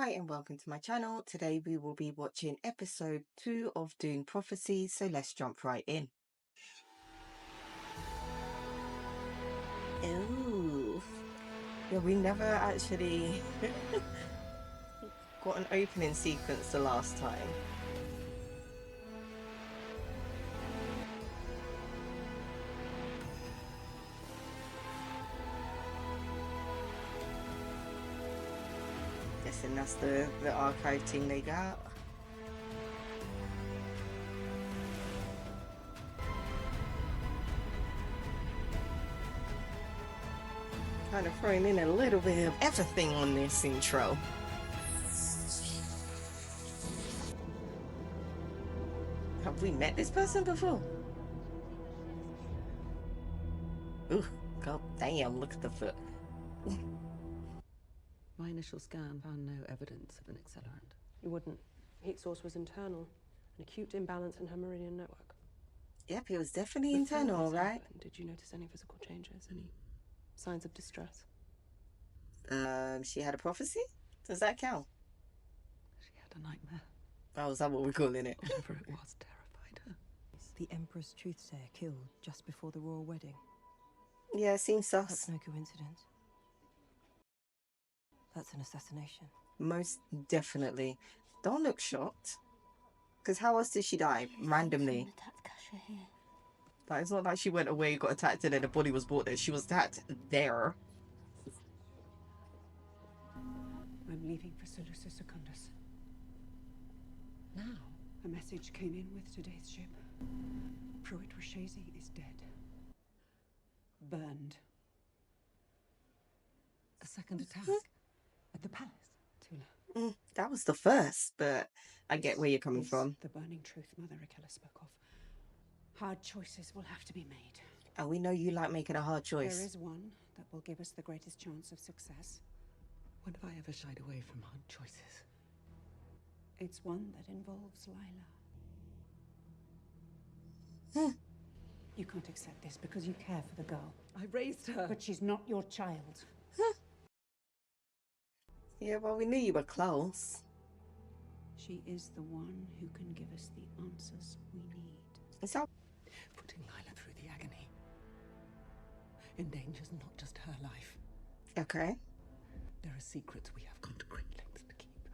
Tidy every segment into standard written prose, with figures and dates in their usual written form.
Hi and welcome to my channel. Today we will be watching episode 2 of Dune Prophecy, so let's jump right in. Ooh. Yeah, we never actually got an opening sequence the last time. Guessing that's the archive thing they got. Kind of throwing in a little bit of everything on this intro. Have we met this person before? Ooh, god damn, look at the foot. My initial scan found no evidence of an accelerant. You wouldn't. Heat source was internal. An acute imbalance in her meridian network. Yep, it was definitely Before internal, this right? happened, did you notice any physical changes? Any signs of distress? She had a prophecy? Does that count? She had a nightmare. Oh, is that what we're calling it? Whatever it was terrified her. The Empress Truthsayer killed just before the royal wedding. Yeah, seems That's sus. no coincidence. That's an assassination. Most definitely. Don't look shocked. Because how else did she die? Randomly. Like, it's not like she went away, got attacked, and then the body was brought there. She was attacked there. I'm leaving for Solusa Secundus. Now? A message came in with today's ship. Pruitt Rashesi is dead. Burned. A second attack? At the palace? Tula. That was the first, but I get where you're coming Is from. the burning truth Mother Akela spoke of. Hard choices will have to be made. And we know you like making a hard choice. There is one that will give us the greatest chance of success. When have I ever shied away from hard choices? It's one that involves Lila. You can't accept this because you care for the girl. I raised her. But she's not your child. Yeah, well, we knew you were close. She is the one who can give us the answers we need. Is that... Putting Lila through the agony endangers not just her life. Okay. There are secrets we have gone to great lengths to keep.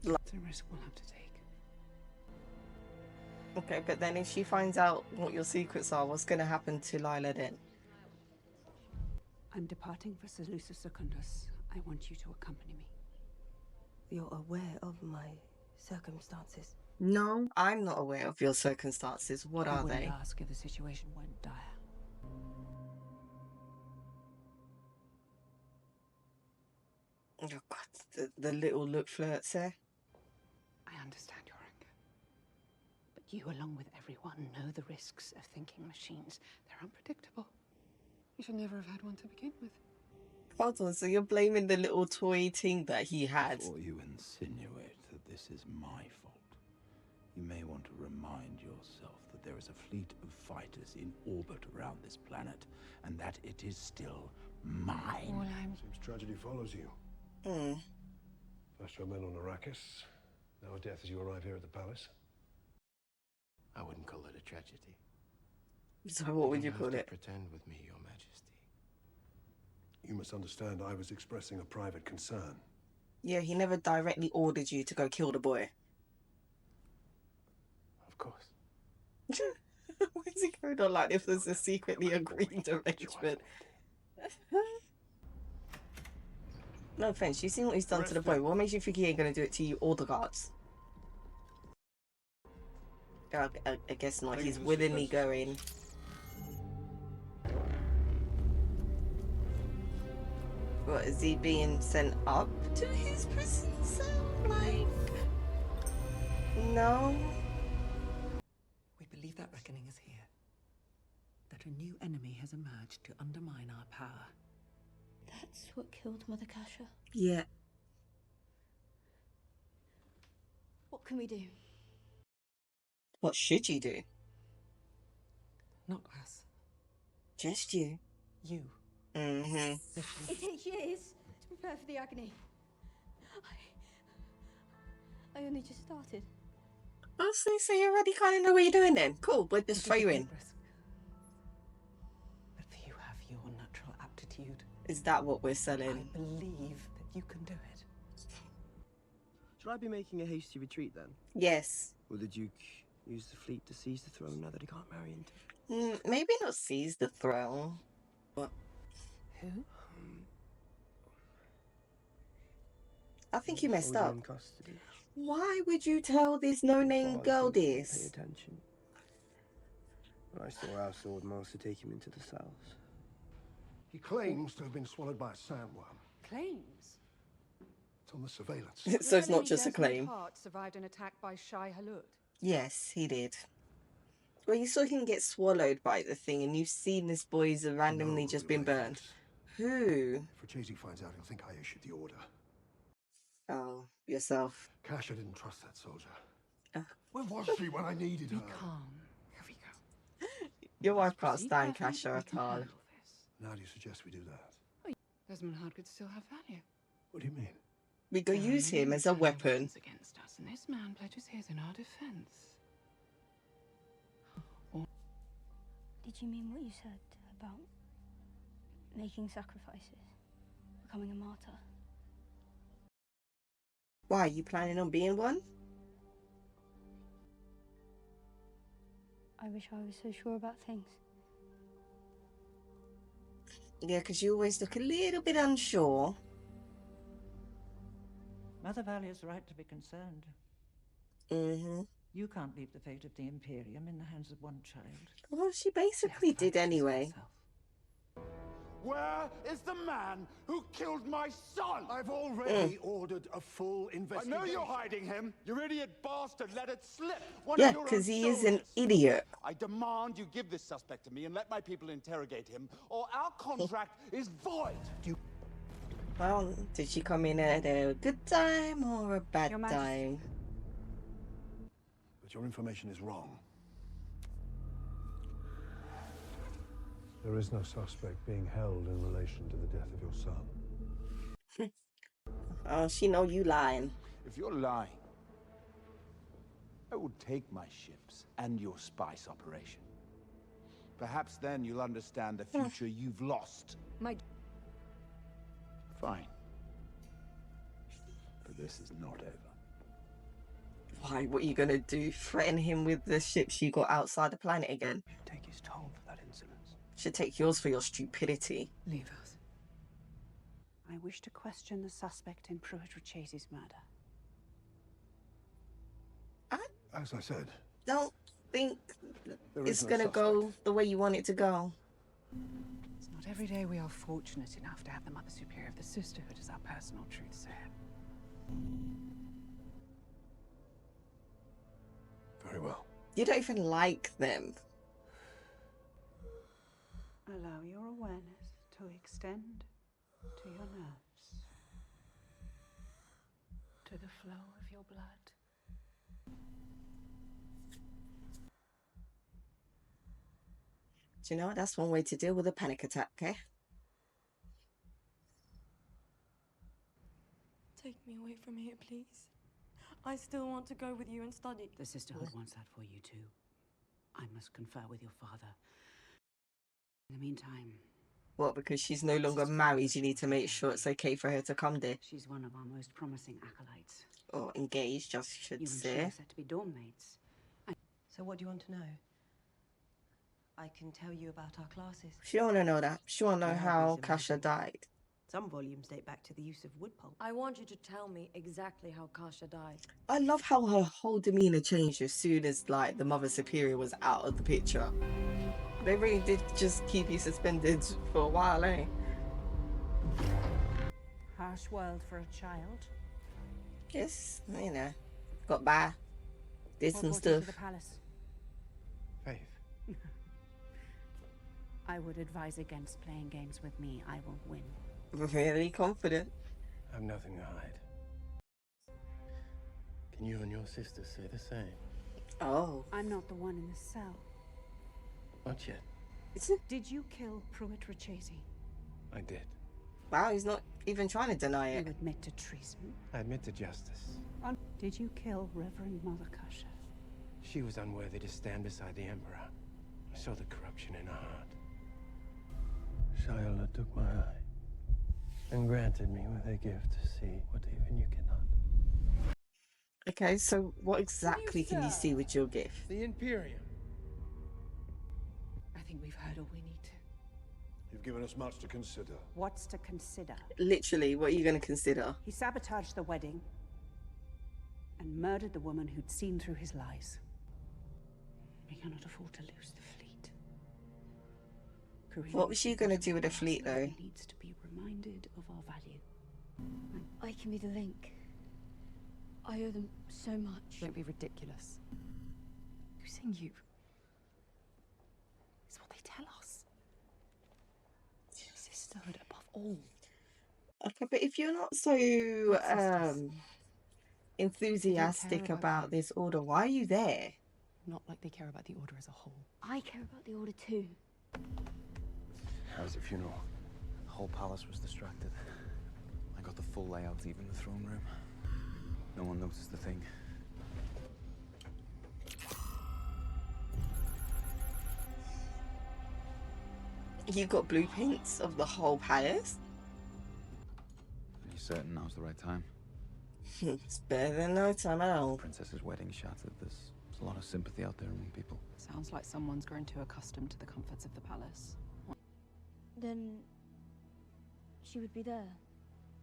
It's a risk we'll have to take. Okay, but then if she finds out what your secrets are, what's going to happen to Lila then? I'm departing for Solusa Secundus. I want you to accompany me. You're aware of my circumstances. No, I'm not aware of your circumstances. What I are wouldn't they? ask if the situation went dire. Oh god, the little look flirts there. I understand your anger. But you, along with everyone, know the risks of thinking machines. They're unpredictable. You should never have had one to begin with. Hold on, so you're blaming the little toy thing that he had? Before you insinuate that this is my fault, you may want to remind yourself that there is a fleet of fighters in orbit around this planet, and that it is still mine. Seems tragedy follows you. First your men on Arrakis, now a death as you arrive here at the palace. I wouldn't call it a tragedy. So what would you call it? Pretend with me, Your Majesty. You must understand I was expressing a private concern. Yeah, he never directly ordered you to go kill the boy. Of course. Why is he going on like if there's a secretly agreed arrangement? No offense, you seen what he's done to the boy. What makes you think he ain't gonna do it to you or the guards? I guess not. He's willingly going. What, is he being sent up to his prison cell? Like... No. We believe that reckoning is here. That a new enemy has emerged to undermine our power. That's what killed Mother Kasha. Yeah. What can we do? What should you do? Not us. Just you. You. It takes years to prepare for the agony. I only just started. Honestly, so you already kind of know what you're doing then. Cool, we'll just throw you in. But you have your natural aptitude. Is that what we're I selling? believe that you can do it. Should I be making a hasty retreat then? Yes. Will the Duke use the fleet to seize the throne now that he can't marry into? Maybe not seize the throne. But Who? I think you messed Hold you up. in custody. Why would you tell this no-name Father girl thinks you this? Pay attention. When I saw our sword master take him into the cells. He claims to have been swallowed by a sandworm. Claims? It's on the surveillance. So it's not just a claim. Hart survived an attack by Shai Hulud. Yes, he did. Well, you saw him get swallowed by the thing, and you've seen this boy's randomly No, just been who I burned. think's- Who? If Atreides finds out, he'll think I issued the order. Oh, yourself. Kasha didn't trust that soldier. Uh. Where was she when I needed her? Be calm. Here we go. Your wife can't Proceed stand carefully, Kasha we at can all. handle this. Now do you suggest we do that? Desmond Hart could still have value. What do you mean? We go There are use many him as a internal weapon. weapons against us, and this man pledges his in our defense. Did you mean what you said about making sacrifices? Becoming a martyr? Why, are you planning on being one? I wish I was so sure about things. Yeah, because you always look a little bit unsure. Mother Valia's right to be concerned. Mm-hmm. You can't leave the fate of the Imperium in the hands of one child. Well, she basically did anyway. Where is the man who killed my son? I've already ordered a full I investigation. know you're hiding him. You idiot bastard let it slip. One Yeah, of your own because he is an soldiers. idiot. I demand you give this suspect to me and let my people interrogate him, or our contract is void. Well, did she come in at a good time or a bad Your Majesty. time? But your information is wrong. There is no suspect being held in relation to the death of your son. Oh, she know you lying. If you're lying, I will take my ships and your spice operation. Perhaps then you'll understand the future you've lost. Fine. But this is not over. Why, what are you gonna do? Threaten him with the ship she got outside the planet again? Take his toll for that insolence. Should take yours for your stupidity. Leave us. I wish to question the suspect in Paul Atreides' murder. As I said, Don't think there it's is no gonna suspect. go the way you want it to go. It's not every day we are fortunate enough to have the Mother Superior of the Sisterhood as our personal truthsayer. Very well. You don't even like them. Allow your awareness to extend to your nerves, To the flow of your blood. Do you know what? That's one way to deal with a panic attack, okay? Take me away from here, please. I still want to go with you and study. The Sisterhood wants that for you too. I must confer with your father. In the meantime, What, because she's no longer married, you need to make sure it's okay for her to come there. she's one of our most promising acolytes. Or engaged, I should You and she say. are set to be dorm mates. So what do you want to know? I can tell you about our classes. She don't want to know that. She want to know The how library's Kasha amazing. died. Some volumes date back to the use of wood pulp. I want you to tell me exactly how Kasha died. I love how her whole demeanor changed as soon as, like, the Mother Superior was out of the picture. They really did just keep you suspended for a while, eh? Harsh world for a child. Yes, you know, got by, did What some brought you to stuff. the palace? Faith. I would advise against playing games with me. I will win. Really confident. I have nothing to hide. Can you and your sister say the same? Oh. I'm not the one in the cell. Not yet. Did you kill Paul Atreides? I did. Wow, he's not even trying to deny it. You admit to treason? I admit to justice. Did you kill Reverend Mother Kasha? She was unworthy to stand beside the Emperor. I saw the corruption in her heart. Shayla took my eye and granted me with a gift to see what even you cannot. Okay, so what exactly can you see with your gift? The Imperium. I think we've heard all we need to. You've given us much to consider. What's to consider? Literally, what are you going to consider? He sabotaged the wedding and murdered the woman who'd seen through his lies. We cannot afford to lose the fleet. What was she going to do with the fleet, though? Needs to be reminded of our value. I can be the link. I owe them so much. Don't be ridiculous. Who's saying you? It's what they tell us. Sisterhood above all. Okay, but if you're not so enthusiastic about this order, why are you there? Not like they care about the order as a whole. I care about the order too. How was the funeral? The whole palace was distracted. I got the full layout, even the throne room. No one noticed the thing. You got blueprints of the whole palace? Are you certain now's the right time? It's better than no time at all. Princess's wedding shattered. There's a lot of sympathy out there among people. Sounds like someone's grown too accustomed to the comforts of the palace. Then she would be there.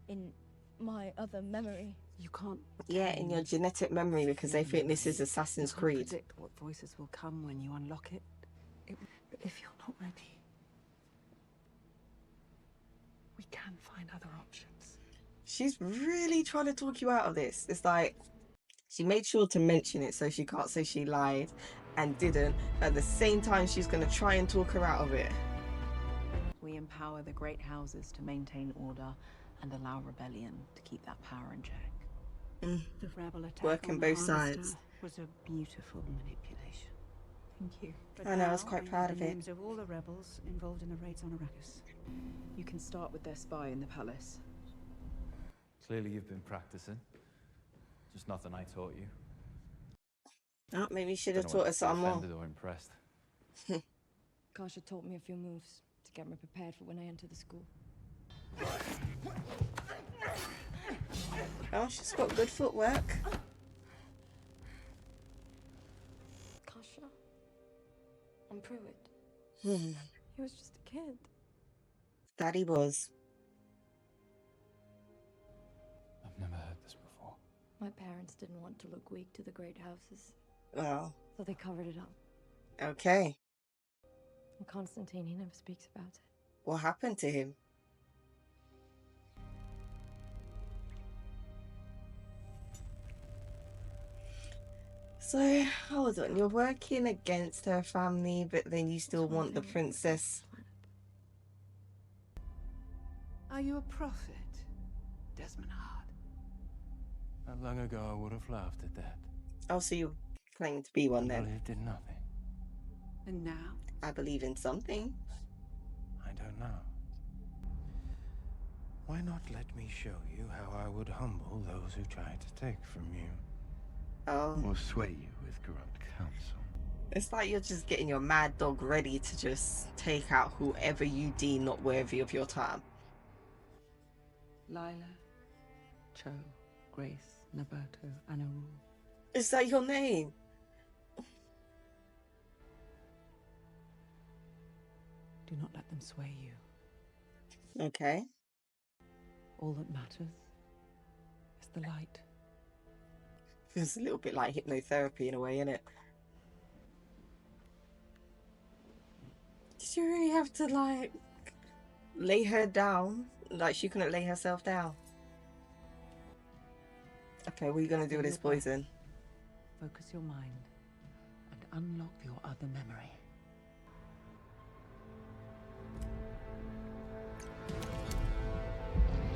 In my other memory. You can't. Yeah, in your genetic memory, because they think this is Assassin's Creed. Predict what voices will come when you unlock it. But if you're not ready, we can find other options. She's really trying to talk you out of this. It's like she made sure to mention it so she can't say she lied and didn't. At the same time, she's going to try and talk her out of it. We empower the great houses to maintain order and allow rebellion to keep that power in check. The rebel attack Working on both the Harvester sides. was a beautiful manipulation. Thank you. I know, I was quite proud of the it. names of all the rebels involved in the raids on Arrakis. You can start with their spy in the palace. Clearly you've been practicing. Just nothing I taught you. Oh, maybe you should have Don't know taught whether us something more. offended or impressed. Kasha taught me a few moves to get me prepared for when I enter the school. Oh, she's got good footwork. Kasha, I'm through it. Hmm. He was just a kid. Daddy was. I've never heard this before. My parents didn't want to look weak to the great houses, Well, so they covered it up. okay. And Constantine, he never speaks about it. What happened to him? So, hold on. You're working against her family, but then you still want the princess. Are you a prophet, Desmond Hart? Not long ago, I would have laughed at that. Oh, so you're claiming to be one I then? believed in nothing. And now? I believe in something. I don't know. Why not let me show you how I would humble those who try to take from you? Oh. Or sway you with corrupt counsel. It's like you're just getting your mad dog ready to just take out whoever you deem not worthy of your time. Lila, Cho, Grace, Naberto, Anna Rule. Is that your name? Do not let them sway you. Okay. All that matters is the light. It's a little bit like hypnotherapy in a way, isn't it? Did you really have to, like, lay her down? Like, she couldn't lay herself down? Okay, what are you going to do with this poison? Focus your mind and unlock your other memory.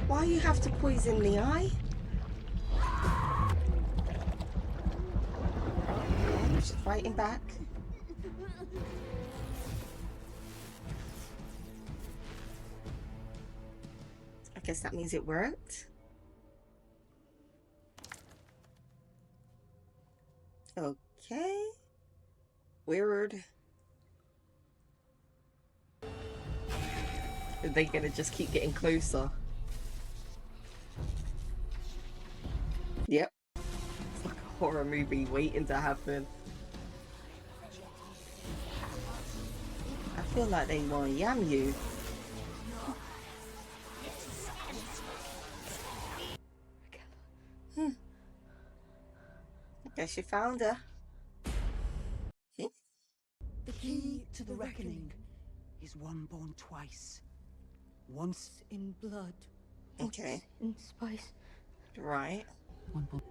Why you have to poison the eye? She's fighting back. Guess that means it worked. Okay. Weird. Are they gonna just keep getting closer? Yep. It's like a horror movie waiting to happen. I feel like they want to yam you. I guess you found her. The key to the reckoning is one born twice. Once in blood. Okay. In spice. Right. One born.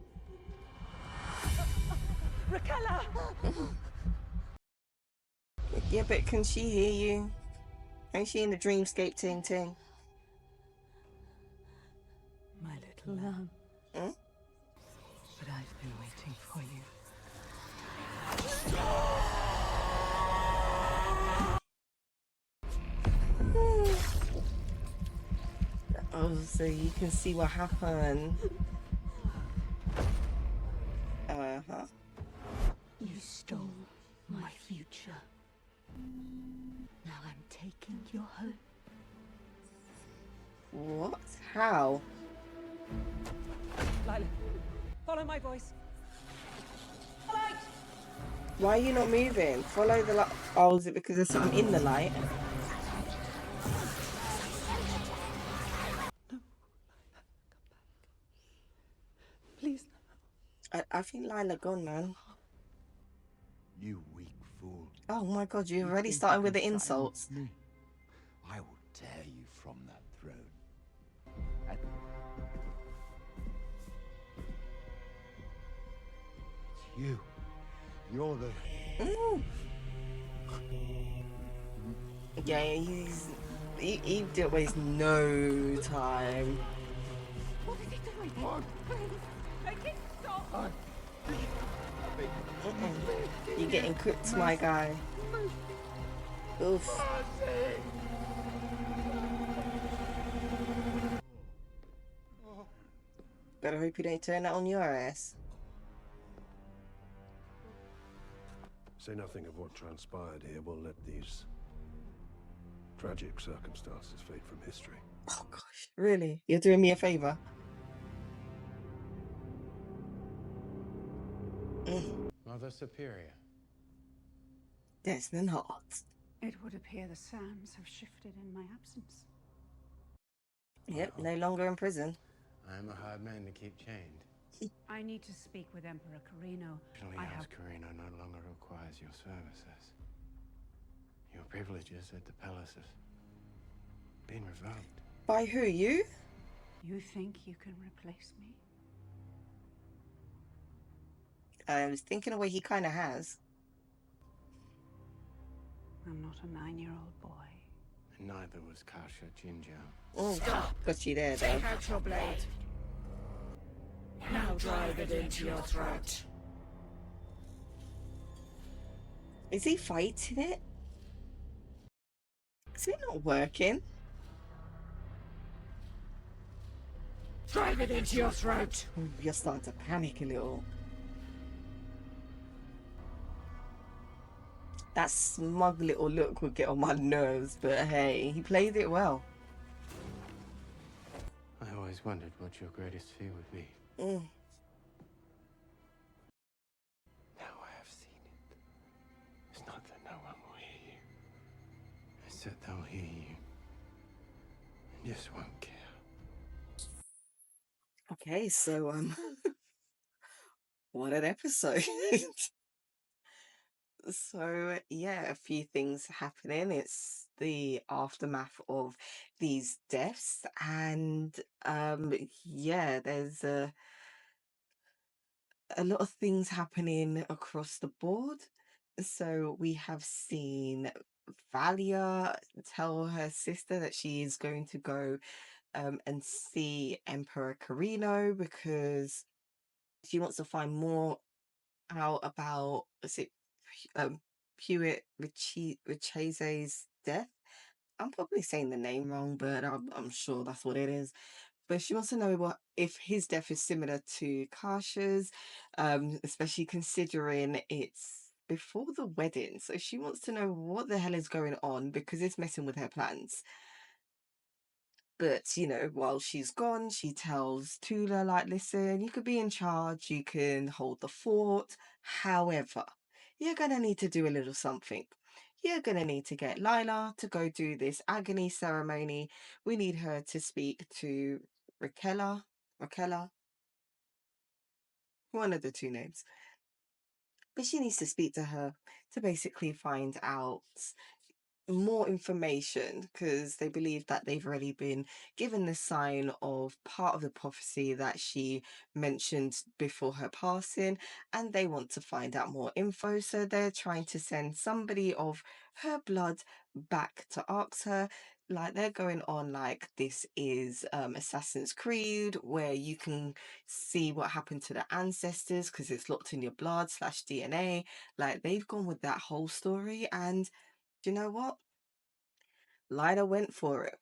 Raquella! Yeah, but can she hear you? Ain't she in the dreamscape ting? My little lamb. Hmm? But I've been waiting for you. Oh, so you can see what happened. Uh-huh. You stole my future. Now I'm taking your hope. What? How? Lila, follow my voice. Light! Why are you not moving? Follow the light. Oh, is it because there's something in the light? No. Come back. Please. I think Lila gone, man. You weak fool. Oh my god, you're You already think starting you with the can insults. silence me? I will tear you from that throne. And it's you. You're the... Ooh. Yeah, he didn't waste no time. What is he doing? Please, make it stop! You're getting cooked, my guy. Oof. Better hope you don't turn that on your ass. Say nothing of what transpired here. We'll let these tragic circumstances fade from history. Oh gosh, really? You're doing me a favor? Mother Superior. Destined. It would appear the sands have shifted in my absence. Yep, no longer in prison. I am a hard man to keep chained. I need to speak with Emperor Carino. Actually, House Carino no longer requires your services. Your privileges at the palace have been revoked. By who? You? You think you can replace me? I was thinking of what he kind of has. I'm not a 9-year-old boy. And neither was Kasha Jinjo. Oh, got you there, though. Take out your blade. Now drive it into your throat. Is he fighting it? Is it not working? Drive it into your throat. Ooh, you're starting to panic a little. That smug little look would get on my nerves, but hey, he played it well. I always wondered what your greatest fear would be. Mm. Now I have seen it. It's not that no one will hear you. It's that they'll hear you and just won't care. Okay, so what an episode. So yeah, a few things happening. It's the aftermath of these deaths, and yeah, there's a lot of things happening across the board. So we have seen Valia tell her sister that she is going to go and see Emperor Carino because she wants to find more out about, is it Hewitt Richese's death, I'm probably saying the name wrong, but I'm sure that's what it is. But she wants to know what if his death is similar to Kasha's, especially considering it's before the wedding. So she wants to know what the hell is going on because it's messing with her plans. But, you know, while she's gone, she tells Tula, like, listen, you could be in charge, you can hold the fort. However, you're going to need to do a little something. You're going to need to get Lila to go do this agony ceremony. We need her to speak to Raquella, one of the two names. But she needs to speak to her to basically find out more information because they believe that they've already been given the sign of part of the prophecy that she mentioned before her passing, and they want to find out more info, so they're trying to send somebody of her blood back to ask her. Like, they're going on like this is Assassin's Creed, where you can see what happened to the ancestors because it's locked in your blood / DNA. Like, they've gone with that whole story, and do you know what? Lila went for it.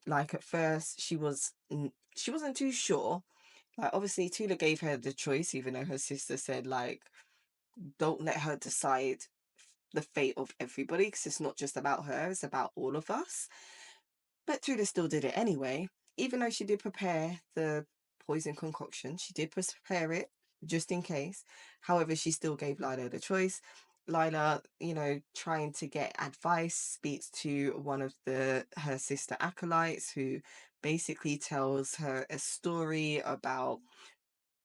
Like, at first, she wasn't too sure. Like, obviously, Tula gave her the choice, even though her sister said, like, don't let her decide the fate of everybody, because it's not just about her, it's about all of us. But Tula still did it anyway, even though she did prepare the poison concoction. She did prepare it just in case. However, she still gave Lila the choice. Lila, you know, trying to get advice, speaks to one of her sister acolytes, who basically tells her a story about,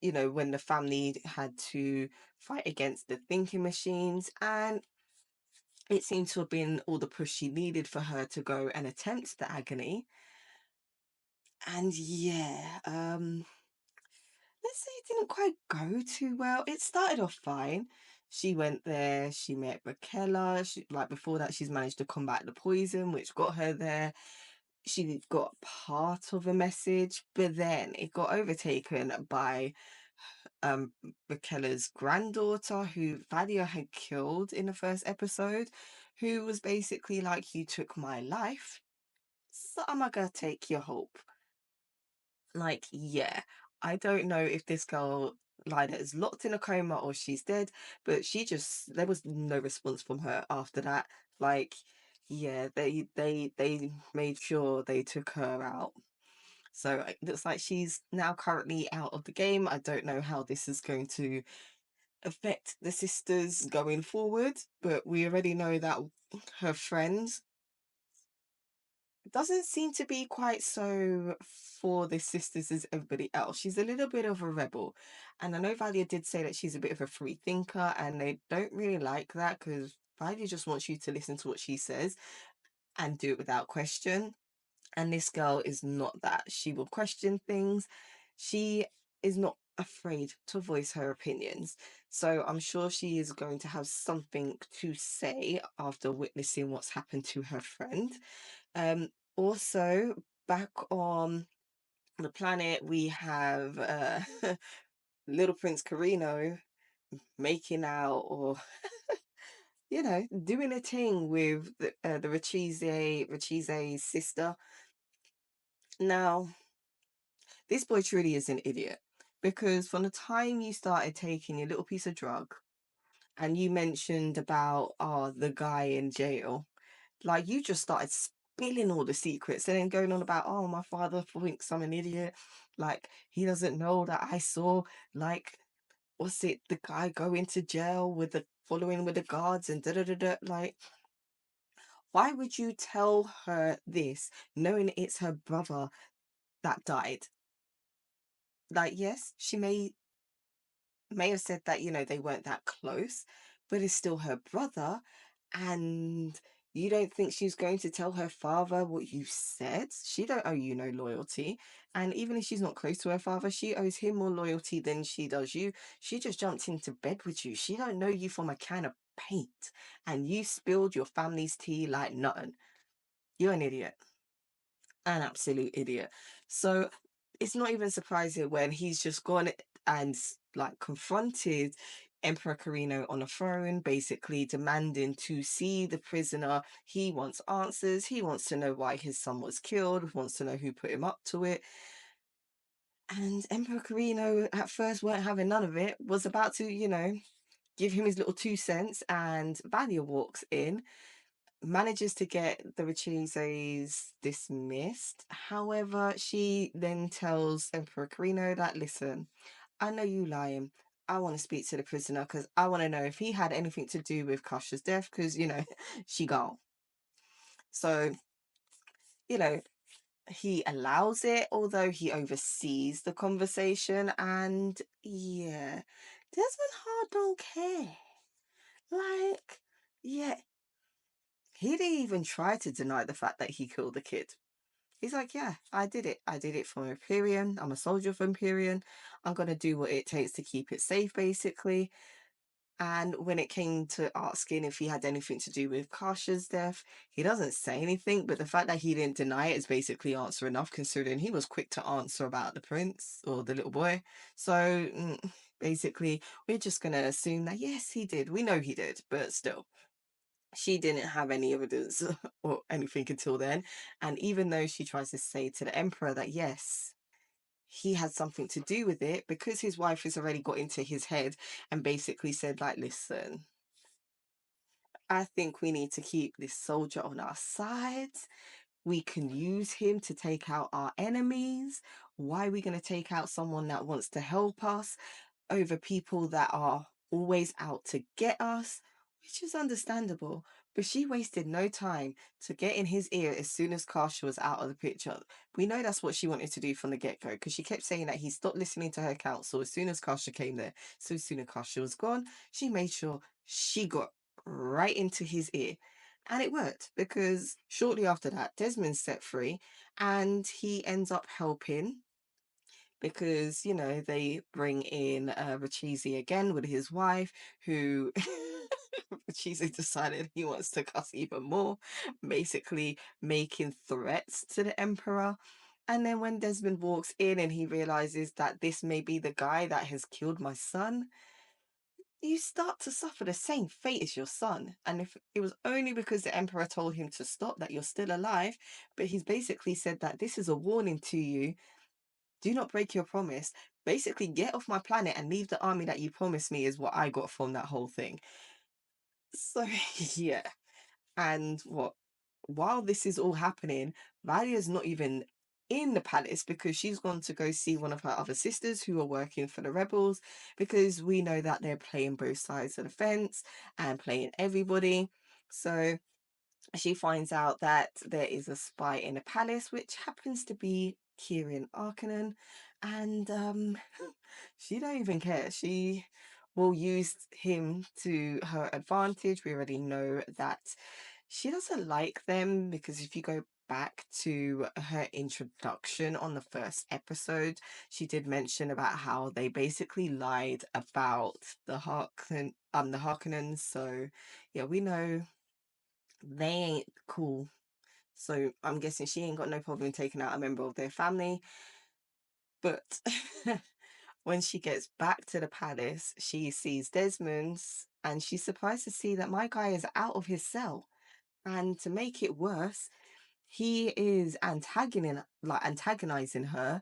you know, when the family had to fight against the thinking machines, and it seemed to have been all the push she needed for her to go and attempt the agony. And yeah, let's say it didn't quite go too well. It started off fine. She went there, she met Raquella. Like, before that, she's managed to combat the poison, which got her there. She got part of a message, but then it got overtaken by Raquella's granddaughter, who Valia had killed in the first episode, who was basically like, you took my life, so I'm gonna take your hope. Like, yeah, I don't know if this girl Lila is locked in a coma or she's dead, but there was no response from her after that. Like, yeah, they made sure they took her out. So it looks like she's now currently out of the game. I don't know how this is going to affect the sisters going forward, but we already know that her friend doesn't seem to be quite so for the sisters as everybody else. She's a little bit of a rebel. And I know Valia did say that she's a bit of a free thinker, and they don't really like that because Valia just wants you to listen to what she says and do it without question. And this girl is not that. She will question things. She is not afraid to voice her opinions. So I'm sure she is going to have something to say after witnessing what's happened to her friend. Also, back on the planet, we have Little Prince Carino making out, or you know, doing a thing with the Rachise's sister. Now, this boy truly is an idiot, because from the time you started taking your little piece of drug, and you mentioned about the guy in jail, like, you just started spilling all the secrets and then going on about, oh, my father thinks I'm an idiot. Like, he doesn't know that I saw, like, what's it, the guy go into jail with the following with the guards and da da da da. Like, why would you tell her this knowing it's her brother that died? Like, yes, she may have said that, you know, they weren't that close, but it's still her brother. And you don't think she's going to tell her father what you said? She don't owe you no loyalty. And even if she's not close to her father, she owes him more loyalty than she does you. She just jumped into bed with you. She don't know you from a can of paint. And you spilled your family's tea like nothing. You're an idiot. An absolute idiot. So it's not even surprising when he's just gone and like confronted Emperor Carino on a throne, basically demanding to see the prisoner. He wants answers. He wants to know why his son was killed, wants to know who put him up to it. And Emperor Carino at first weren't having none of it, was about to, you know, give him his little 2 cents, and Valia walks in, manages to get the Rechises dismissed. However, she then tells Emperor Carino that, listen, I know you lying. I want to speak to the prisoner because I want to know if he had anything to do with Kasha's death, because, you know, she gone. So, you know, he allows it, although he oversees the conversation. And yeah, Desmond Hart don't care. Like, yeah, he didn't even try to deny the fact that he killed the kid. He's like, yeah, I did it. I did it for Imperium. I'm a soldier for Imperium. I'm going to do what it takes to keep it safe, basically. And when it came to asking if he had anything to do with Kasha's death, he doesn't say anything, but the fact that he didn't deny it is basically answer enough, considering he was quick to answer about the prince or the little boy. So basically, we're just going to assume that, yes, he did. We know he did, but still. She didn't have any evidence or anything until then. And even though she tries to say to the Emperor that, yes, he had something to do with it, because his wife has already got into his head and basically said, like, listen, I think we need to keep this soldier on our side. We can use him to take out our enemies. Why are we going to take out someone that wants to help us over people that are always out to get us? Which is understandable. But she wasted no time to get in his ear as soon as Kasha was out of the picture. We know that's what she wanted to do from the get-go, because she kept saying that he stopped listening to her counsel as soon as Kasha came there. So as soon as Kasha was gone, she made sure she got right into his ear. And it worked, because shortly after that, Desmond's set free and he ends up helping, because, you know, they bring in Rachisi again with his wife, who Rachisi decided he wants to cuss even more, basically making threats to the Emperor. And then when Desmond walks in and he realizes that this may be the guy that has killed my son, you start to suffer the same fate as your son. And if it was only because the Emperor told him to stop that you're still alive, but he's basically said that this is a warning to you. Do not break your promise. Basically, get off my planet and leave the army that you promised me, is what I got from that whole thing. So, yeah. And while this is all happening, Valia's not even in the palace, because she's gone to go see one of her other sisters who are working for the rebels, because we know that they're playing both sides of the fence and playing everybody. So she finds out that there is a spy in the palace, which happens to be Kieran Harkonnen, and she don't even care. She will use him to her advantage. We already know that she doesn't like them, because if you go back to her introduction on the first episode, she did mention about how they basically lied about the Harkonnens. So yeah, we know they ain't cool. So I'm guessing she ain't got no problem taking out a member of their family. But when she gets back to the palace, she sees Desmond's and she's surprised to see that my guy is out of his cell. And to make it worse, he is antagonizing her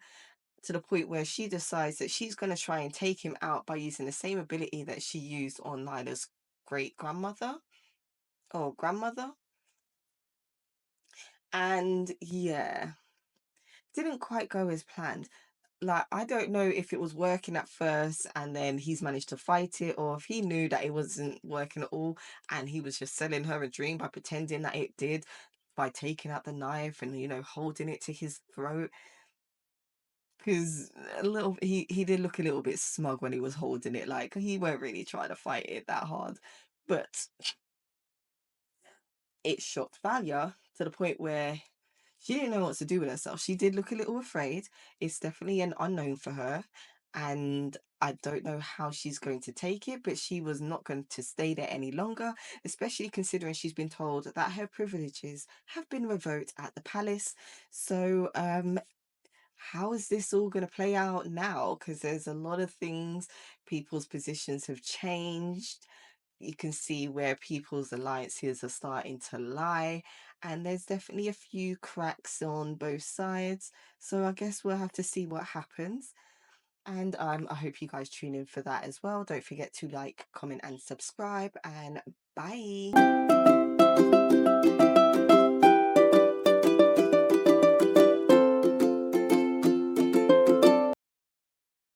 to the point where she decides that she's going to try and take him out by using the same ability that she used on Lila's great-grandmother or grandmother. And yeah, didn't quite go as planned. Like, I don't know if it was working at first and then he's managed to fight it, or if he knew that it wasn't working at all and he was just selling her a dream by pretending that it did, by taking out the knife and, you know, holding it to his throat. Because he did look a little bit smug when he was holding it, like he weren't really trying to fight it that hard. But it shocked Valia to the point where she didn't know what to do with herself. She did look a little afraid. It's definitely an unknown for her. And I don't know how she's going to take it, but she was not going to stay there any longer, especially considering she's been told that her privileges have been revoked at the palace. So how is this all going to play out now? Because there's a lot of things, people's positions have changed. You can see where people's alliances are starting to lie, and there's definitely a few cracks on both sides. So I guess we'll have to see what happens. And I hope you guys tune in for that as well. Don't forget to like, comment, and subscribe. And bye.